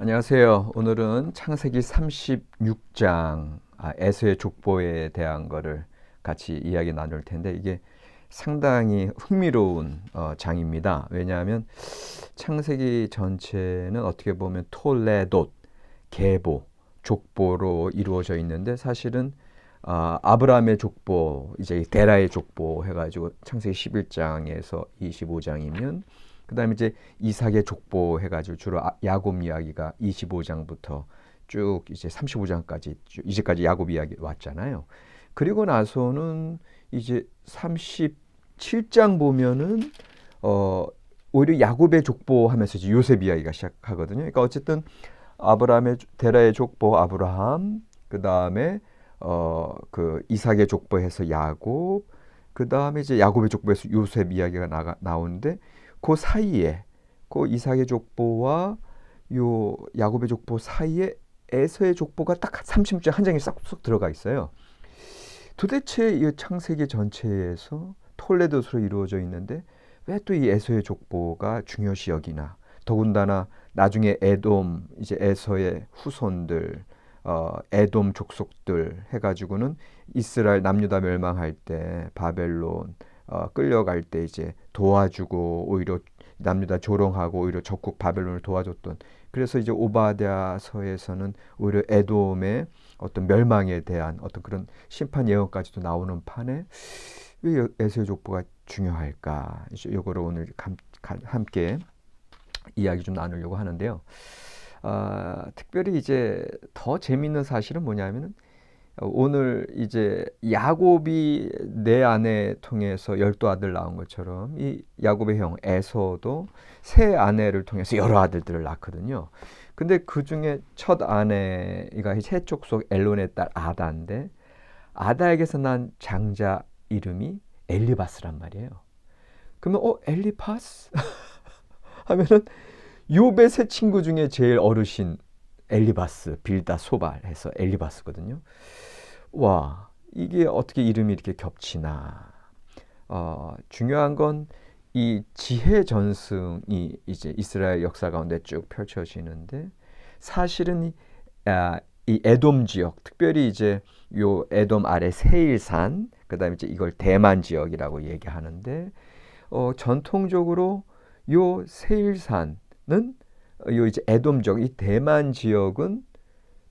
안녕하세요. 오늘은 창세기 36장 에서의 족보에 대한 거를 같이 이야기 나눌 텐데 이게 상당히 흥미로운 장입니다. 왜냐하면 창세기 전체는 어떻게 보면 톨레돗, 계보, 족보로 이루어져 있는데 사실은 아브라함의 족보, 이제 데라의 족보 해가지고 창세기 11장에서 25장이면 그 다음에 이제 이삭의 족보 해가지고 주로 야곱 이야기가 25장부터 쭉 이제 35장까지 이제까지 야곱 이야기 왔잖아요. 그리고 나서는 이제 37장 보면은 오히려 야곱의 족보 하면서 이제 요셉 이야기가 시작하거든요. 그러니까 어쨌든 아브라함의 데라의 족보 아브라함, 그 다음에 그 이삭의 족보에서 야곱, 그 다음에 이제 야곱의 족보에서 요셉 이야기가 나오는데 그 사이에 그 이삭의 족보와 요 야곱의 족보 사이에 에서의 족보가 딱 30장 한 장이 싹 들어가 있어요. 도대체 이 창세기 전체에서 톨레도스로 이루어져 있는데 왜 또 이 에서의 족보가 중요시 여기나? 더군다나 나중에 에돔 이제 에서의 후손들 에돔 족속들 해가지고는 이스라엘 남유다 멸망할 때 바벨론 끌려갈 때 이제 도와주고 오히려 남유다 조롱하고 오히려 적국 바벨론을 도와줬던 그래서 이제 오바댜서에서는 오히려 에돔의 어떤 멸망에 대한 어떤 그런 심판 예언까지도 나오는 판에 왜 에서의 족보가 중요할까? 이거를 오늘 함께 이야기 좀 나누려고 하는데요. 특별히 이제 더 재미있는 사실은 뭐냐면은 오늘 이제 야곱이 내 아내 통해서 12아들 낳은 것처럼 이 야곱의 형 에서도 세 아내를 통해서 여러 아들들을 낳거든요. 근데 그 중에 첫 아내가 세 족속 엘론의 딸 아다인데 아다에게서 난 장자 이름이 엘리바스란 말이에요. 그러면 엘리파스 하면은 욥의 세 친구 중에 제일 어르신 엘리바스, 빌다, 소발 해서 엘리바스거든요. 와, 이게 어떻게 이름이 이렇게 겹치나. 중요한 건 이 지혜 전승이 이제 이스라엘 역사 가운데 쭉 펼쳐지는데 사실은 이 에돔 지역, 특별히 이제 요 에돔 아래 세일산, 그다음에 이제 이걸 대만 지역이라고 얘기하는데 전통적으로 요 세일산은 요 이제 에돔 지역, 이 대만 지역은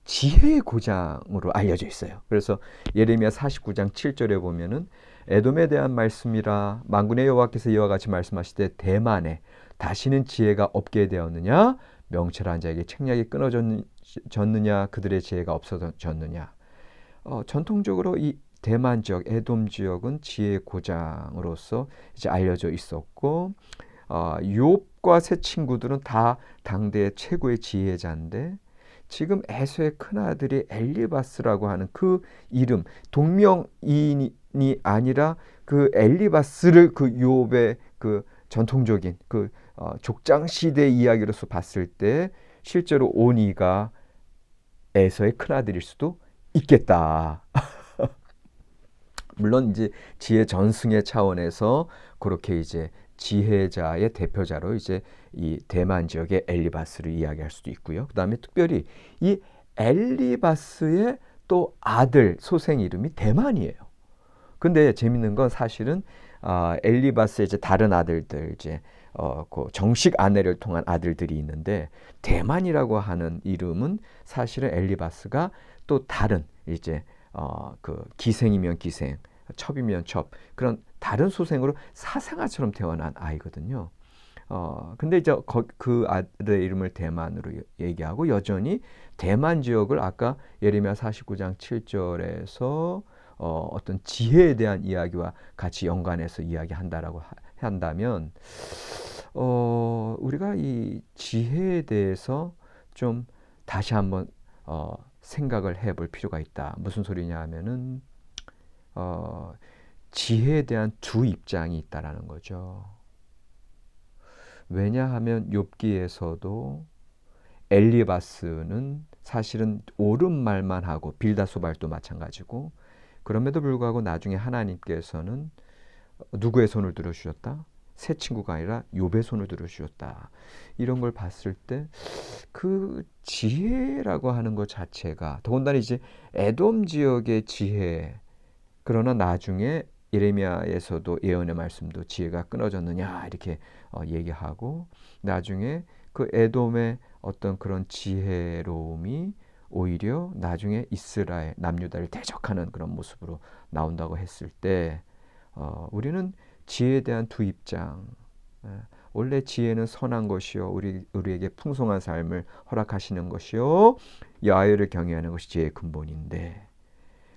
지혜의 고장으로 알려져 있어요. 그래서 예레미야 49장 7절에 보면은 에돔에 대한 말씀이라 만군의 여호와께서 이와 같이 말씀하시되 대만에 다시는 지혜가 없게 되었느냐 명철한 자에게 책략이 끊어졌느냐 그들의 지혜가 없어졌느냐. 전통적으로 이 대만 지역, 에돔 지역은 지혜의 고장으로서 이제 알려져 있었고 욥과 세 친구들은 다 당대의 최고의 지혜자인데 지금 에서의 큰아들이 엘리바스라고 하는 그 이름, 동명이인이 아니라 그 엘리바스를 그 욥의 그 전통적인 그 족장 시대 이야기로서 봤을 때 실제로 오니가 에서의 큰아들일 수도 있겠다. 물론 이제 지혜 전승의 차원에서 그렇게 이제 지혜자의 대표자로 이제 이 대만 지역의 엘리바스를 이야기할 수도 있고요. 그다음에 특별히 이 엘리바스의 또 아들 소생 이름이 대만이에요. 근데 재밌는 건 사실은 엘리바스의 이제 다른 아들들 이제 그 정식 아내를 통한 아들들이 있는데 대만이라고 하는 이름은 사실은 엘리바스가 또 다른 이제 그 기생이면 기생, 첩이면 첩 그런 다른 소생으로 사생아처럼 태어난 아이거든요. 근데 이제 그 아들의 이름을 대만으로 얘기하고 여전히 대만 지역을 아까 예레미야 49장 7절에서 어떤 지혜에 대한 이야기와 같이 연관해서 이야기한다라고 한다면 우리가 이 지혜에 대해서 좀 다시 한번 생각을 해볼 필요가 있다. 무슨 소리냐 하면은 지혜에 대한 두 입장이 있다라는 거죠. 왜냐하면 욥기에서도 엘리바스는 사실은 옳은 말만 하고 빌다소발도 마찬가지고 그럼에도 불구하고 나중에 하나님께서는 누구의 손을 들어주셨다? 새 친구가 아니라 욥의 손을 들어주셨다. 이런 걸 봤을 때 그 지혜라고 하는 것 자체가 더군다나 이제 에돔 지역의 지혜, 그러나 나중에 예레미야에서도 예언의 말씀도 지혜가 끊어졌느냐 이렇게 얘기하고, 나중에 그 에돔의 어떤 그런 지혜로움이 오히려 나중에 이스라엘 남유다를 대적하는 그런 모습으로 나온다고 했을 때 우리는 지혜에 대한 두 입장, 원래 지혜는 선한 것이요 우리에게 풍성한 삶을 허락하시는 것이요 야훼를 경외하는 것이 지혜의 근본인데,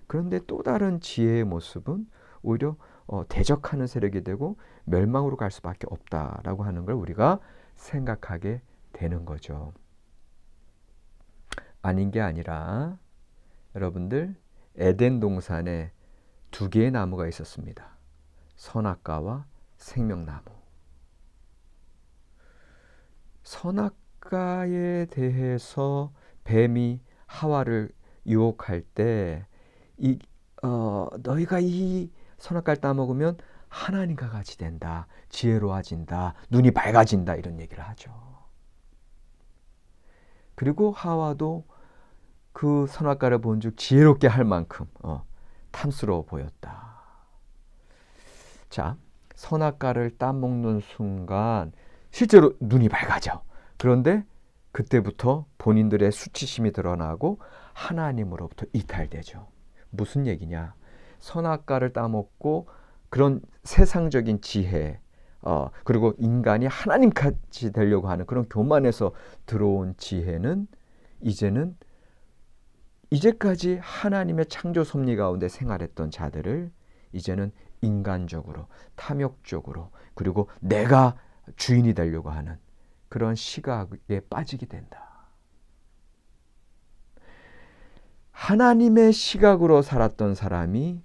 그런데 또 다른 지혜의 모습은 오히려 대적하는 세력이 되고 멸망으로 갈 수밖에 없다라고 하는 걸 우리가 생각하게 되는 거죠. 아닌 게 아니라 여러분들, 에덴 동산에 두 개의 나무가 있었습니다. 선악과와 생명나무. 선악과에 대해서 뱀이 하와를 유혹할 때 너희가 이 선악과를 따먹으면 하나님과 같이 된다, 지혜로워진다, 눈이 밝아진다, 이런 얘기를 하죠. 그리고 하와도 그 선악과를 본즉 지혜롭게 할 만큼 탐스러워 보였다. 자, 선악과를 따먹는 순간 실제로 눈이 밝아져. 그런데 그때부터 본인들의 수치심이 드러나고 하나님으로부터 이탈되죠. 무슨 얘기냐? 선악과를 따먹고 그런 세상적인 지혜, 그리고 인간이 하나님같이 되려고 하는 그런 교만에서 들어온 지혜는 이제까지 하나님의 창조 섭리 가운데 생활했던 자들을 이제는 인간적으로, 탐욕적으로, 그리고 내가 주인이 되려고 하는 그런 시각에 빠지게 된다. 하나님의 시각으로 살았던 사람이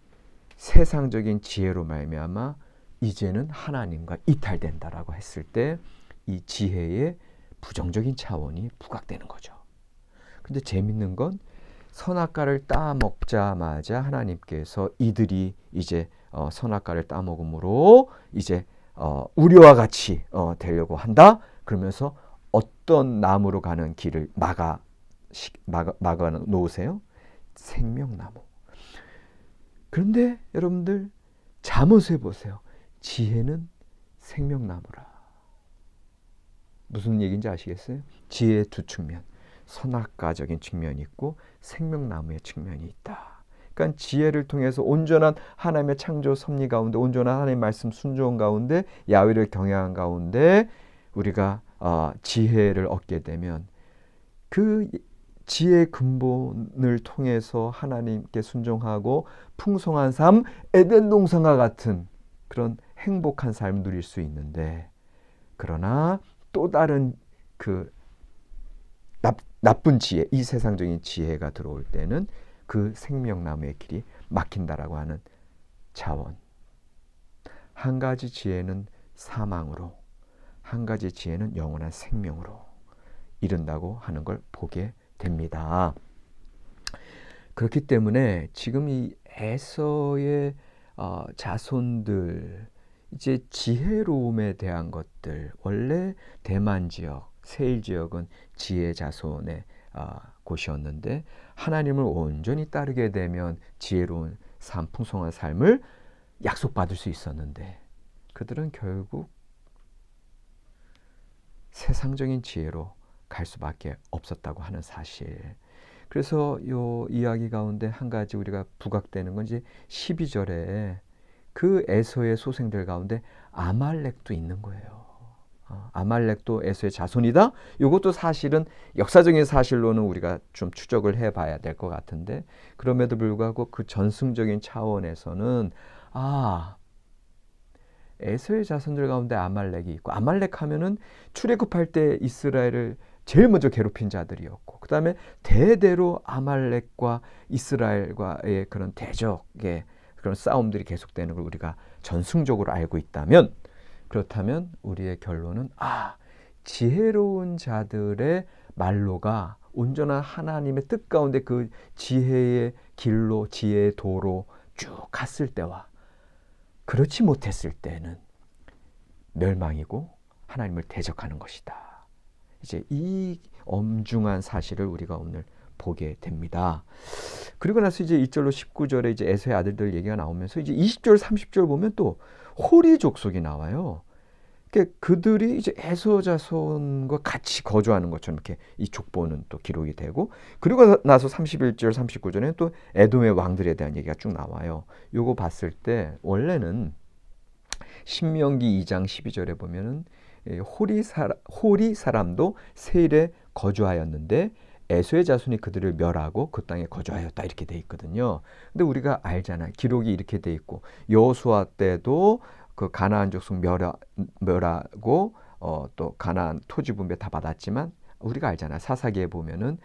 세상적인 지혜로 말미암아 이제는 하나님과 이탈된다라고 했을 때 이 지혜의 부정적인 차원이 부각되는 거죠. 근데 재밌는 건 선악과를 따먹자마자 하나님께서 이들이 이제 선악과를 따먹음으로 이제 우리와 같이 되려고 한다. 그러면서 어떤 나무로 가는 길을 막아 놓으세요? 생명나무. 그런데 여러분들 잠언에 보세요. 지혜는 생명나무라. 무슨 얘기인지 아시겠어요? 지혜의 두 측면, 선악과적인 측면이 있고 생명나무의 측면이 있다. 그러니까 지혜를 통해서 온전한 하나님의 창조 섭리 가운데, 온전한 하나님의 말씀 순종 가운데, 야훼를 경외한 가운데 우리가 지혜를 얻게 되면 그 지혜의 근본을 통해서 하나님께 순종하고 풍성한 삶, 에덴 동산과 같은 그런 행복한 삶을 누릴 수 있는데, 그러나 또 다른 그 나쁜 지혜, 이 세상적인 지혜가 들어올 때는 그 생명나무의 길이 막힌다라고 하는 차원. 한 가지 지혜는 사망으로, 한 가지 지혜는 영원한 생명으로 이른다고 하는 걸 보게 됩니다. 그렇기 때문에 지금 이 에서의 자손들, 이제 지혜로움에 대한 것들, 원래 대만 지역, 세일 지역은 지혜 자손의 곳이었는데 하나님을 온전히 따르게 되면 지혜로운 삶, 풍성한 삶을 약속받을 수 있었는데 그들은 결국 세상적인 지혜로 갈 수밖에 없었다고 하는 사실. 그래서 이 이야기 가운데 한 가지 우리가 부각되는 건 이제 12절에 그 에서의 소생들 가운데 아말렉도 있는 거예요. 아말렉도 에서의 자손이다. 이것도 사실은 역사적인 사실로는 우리가 좀 추적을 해봐야 될 것 같은데, 그럼에도 불구하고 그 전승적인 차원에서는 에서의 자손들 가운데 아말렉이 있고, 아말렉 하면은 출애굽할 때 이스라엘을 제일 먼저 괴롭힌 자들이었고, 그 다음에 대대로 아말렉과 이스라엘과의 그런 대적의 그런 싸움들이 계속되는 걸 우리가 전승적으로 알고 있다면, 그렇다면 우리의 결론은 지혜로운 자들의 말로가 온전한 하나님의 뜻 가운데 그 지혜의 길로, 지혜의 도로 쭉 갔을 때와 그렇지 못했을 때는 멸망이고 하나님을 대적하는 것이다. 이제 이 엄중한 사실을 우리가 오늘 보게 됩니다. 그리고 나서 이제 1절로 19절에 이제 에서의 아들들 얘기가 나오면서 이제 20절, 30절 보면 또 호리 족속이 나와요. 그들이 이제 에서 자손과 같이 거주하는 것처럼 이렇게 이 족보는 또 기록이 되고, 그리고 나서 31절, 39절에는 또 에돔의 왕들에 대한 얘기가 쭉 나와요. 요거 봤을 때 원래는 신명기 2장 12절에 보면은 호리 사람도 세일에 거주하였는데 에서의 자손이 그들을 멸하고 그 땅에 거주하였다, 이렇게 돼 있거든요. 근데 우리가 알잖아요. 기록이 이렇게 돼 있고, 여호수아 때도 그 가나안 족속 멸하고 또 가나안 토지 분배 다 받았지만, 우리가 알잖아요. 사사기에 보면은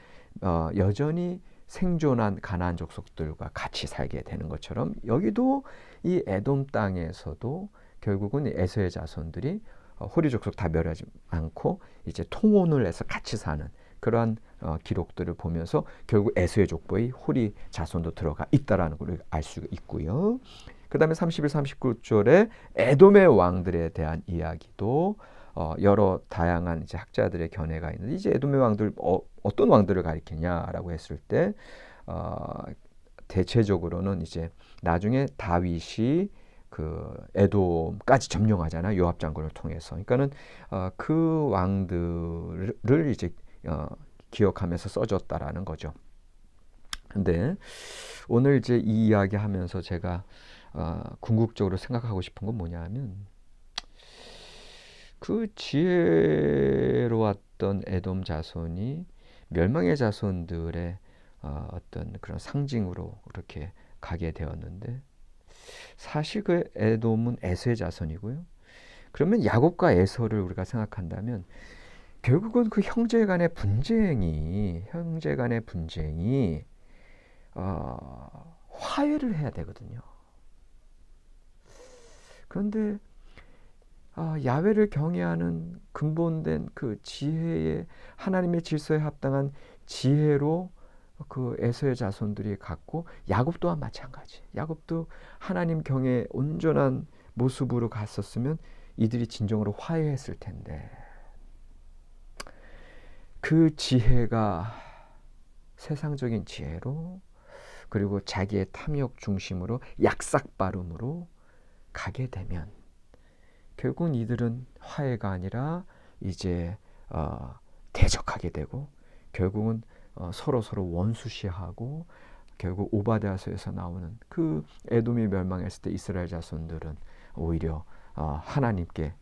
여전히 생존한 가나안 족속들과 같이 살게 되는 것처럼, 여기도 이 에돔 땅에서도 결국은 에서의 자손들이 호리 족속 다 멸하지 않고 이제 통혼을 해서 같이 사는 그러한 기록들을 보면서 결국 에서의 족보의 호리 자손도 들어가 있다라는 걸 알 수 있고요. 그 다음에 31, 39절에 에돔의 왕들에 대한 이야기도 여러 다양한 이제 학자들의 견해가 있는데, 이제 에돔의 왕들 어떤 왕들을 가리키냐라고 했을 때 대체적으로는 이제 나중에 다윗이 그 에돔까지 점령하잖아요. 요압 장군을 통해서. 그러니까는 그 왕들을 이제 기억하면서 써졌다라는 거죠. 근데 오늘 이제 이 이야기 하면서 제가 궁극적으로 생각하고 싶은 건 뭐냐면, 그 지혜로웠던 에돔 자손이 멸망의 자손들의 어떤 그런 상징으로 이렇게 가게 되었는데, 사실 그 에돔은 에서의 자손이고요. 그러면 야곱과 에서를 우리가 생각한다면 결국은 그 형제 간의 분쟁이 화해를 해야 되거든요. 그런데 야훼를 경외하는 근본된 그 지혜의, 하나님의 질서에 합당한 지혜로 그 에서의 자손들이 갔고, 야곱 또한 마찬가지. 야곱도 하나님 경외 온전한 모습으로 갔었으면 이들이 진정으로 화해했을 텐데, 그 지혜가 세상적인 지혜로, 그리고 자기의 탐욕 중심으로 약삭빠름으로 가게 되면 결국은 이들은 화해가 아니라 이제 대적하게 되고, 결국은 서로 원수시하고, 결국 오바댜서에서 나오는 그 에돔이 멸망했을 때 이스라엘 자손들은 오히려 하나님께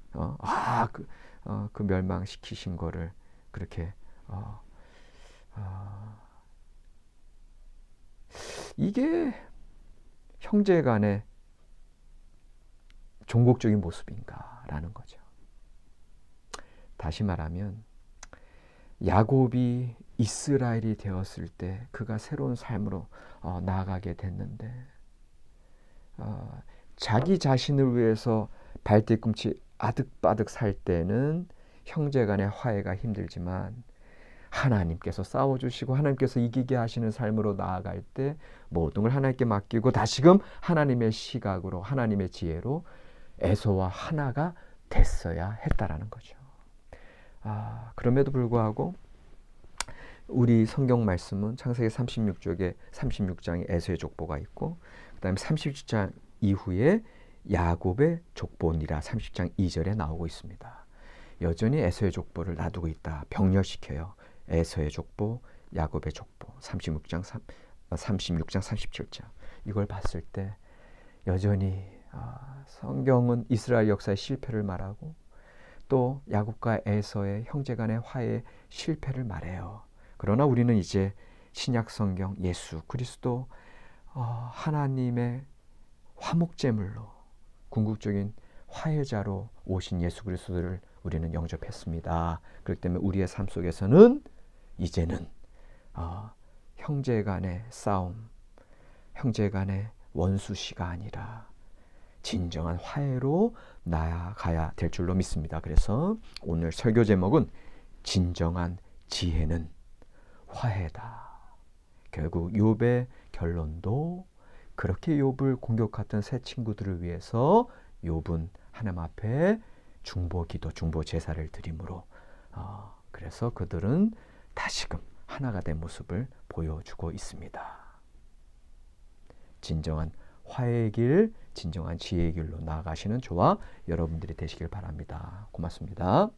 그 멸망시키신 거를 그렇게 이게 형제 간의 종국적인 모습인가라는 거죠. 다시 말하면 야곱이 이스라엘이 되었을 때 그가 새로운 삶으로 나아가게 됐는데, 자기 자신을 위해서 발뒤꿈치 아득바득 살 때는 형제 간의 화해가 힘들지만, 하나님께서 싸워주시고 하나님께서 이기게 하시는 삶으로 나아갈 때 모든 걸 하나님께 맡기고 다시금 하나님의 시각으로, 하나님의 지혜로 에서와 하나가 됐어야 했다라는 거죠. 그럼에도 불구하고 우리 성경 말씀은 창세기 36장에 에서의 족보가 있고, 그 다음에 30장 이후에 야곱의 족보니라 30장 2절에 나오고 있습니다. 여전히 에서의 족보를 놔두고 있다. 병렬시켜요. 에서의 족보, 야곱의 족보, 36장, 37장. 이걸 봤을 때 여전히 성경은 이스라엘 역사의 실패를 말하고, 또 야곱과 에서의 형제간의 화해의 실패를 말해요. 그러나 우리는 이제 신약 성경 예수 그리스도 하나님의 화목제물로, 궁극적인 화해자로 오신 예수 그리스도를 우리는 영접했습니다. 그렇기 때문에 우리의 삶 속에서는 이제는 형제 간의 싸움, 형제 간의 원수시가 아니라 진정한 화해로 나아가야 될 줄로 믿습니다. 그래서 오늘 설교 제목은 진정한 지혜는 화해다. 결국 욥의 결론도 그렇게 욥을 공격했던 세 친구들을 위해서 욥은 하나님 앞에 중보기도, 중보제사를 드림으로 그래서 그들은 다시금 하나가 된 모습을 보여주고 있습니다. 진정한 화해의 길, 진정한 지혜의 길로 나아가시는 저와 여러분들이 되시길 바랍니다. 고맙습니다.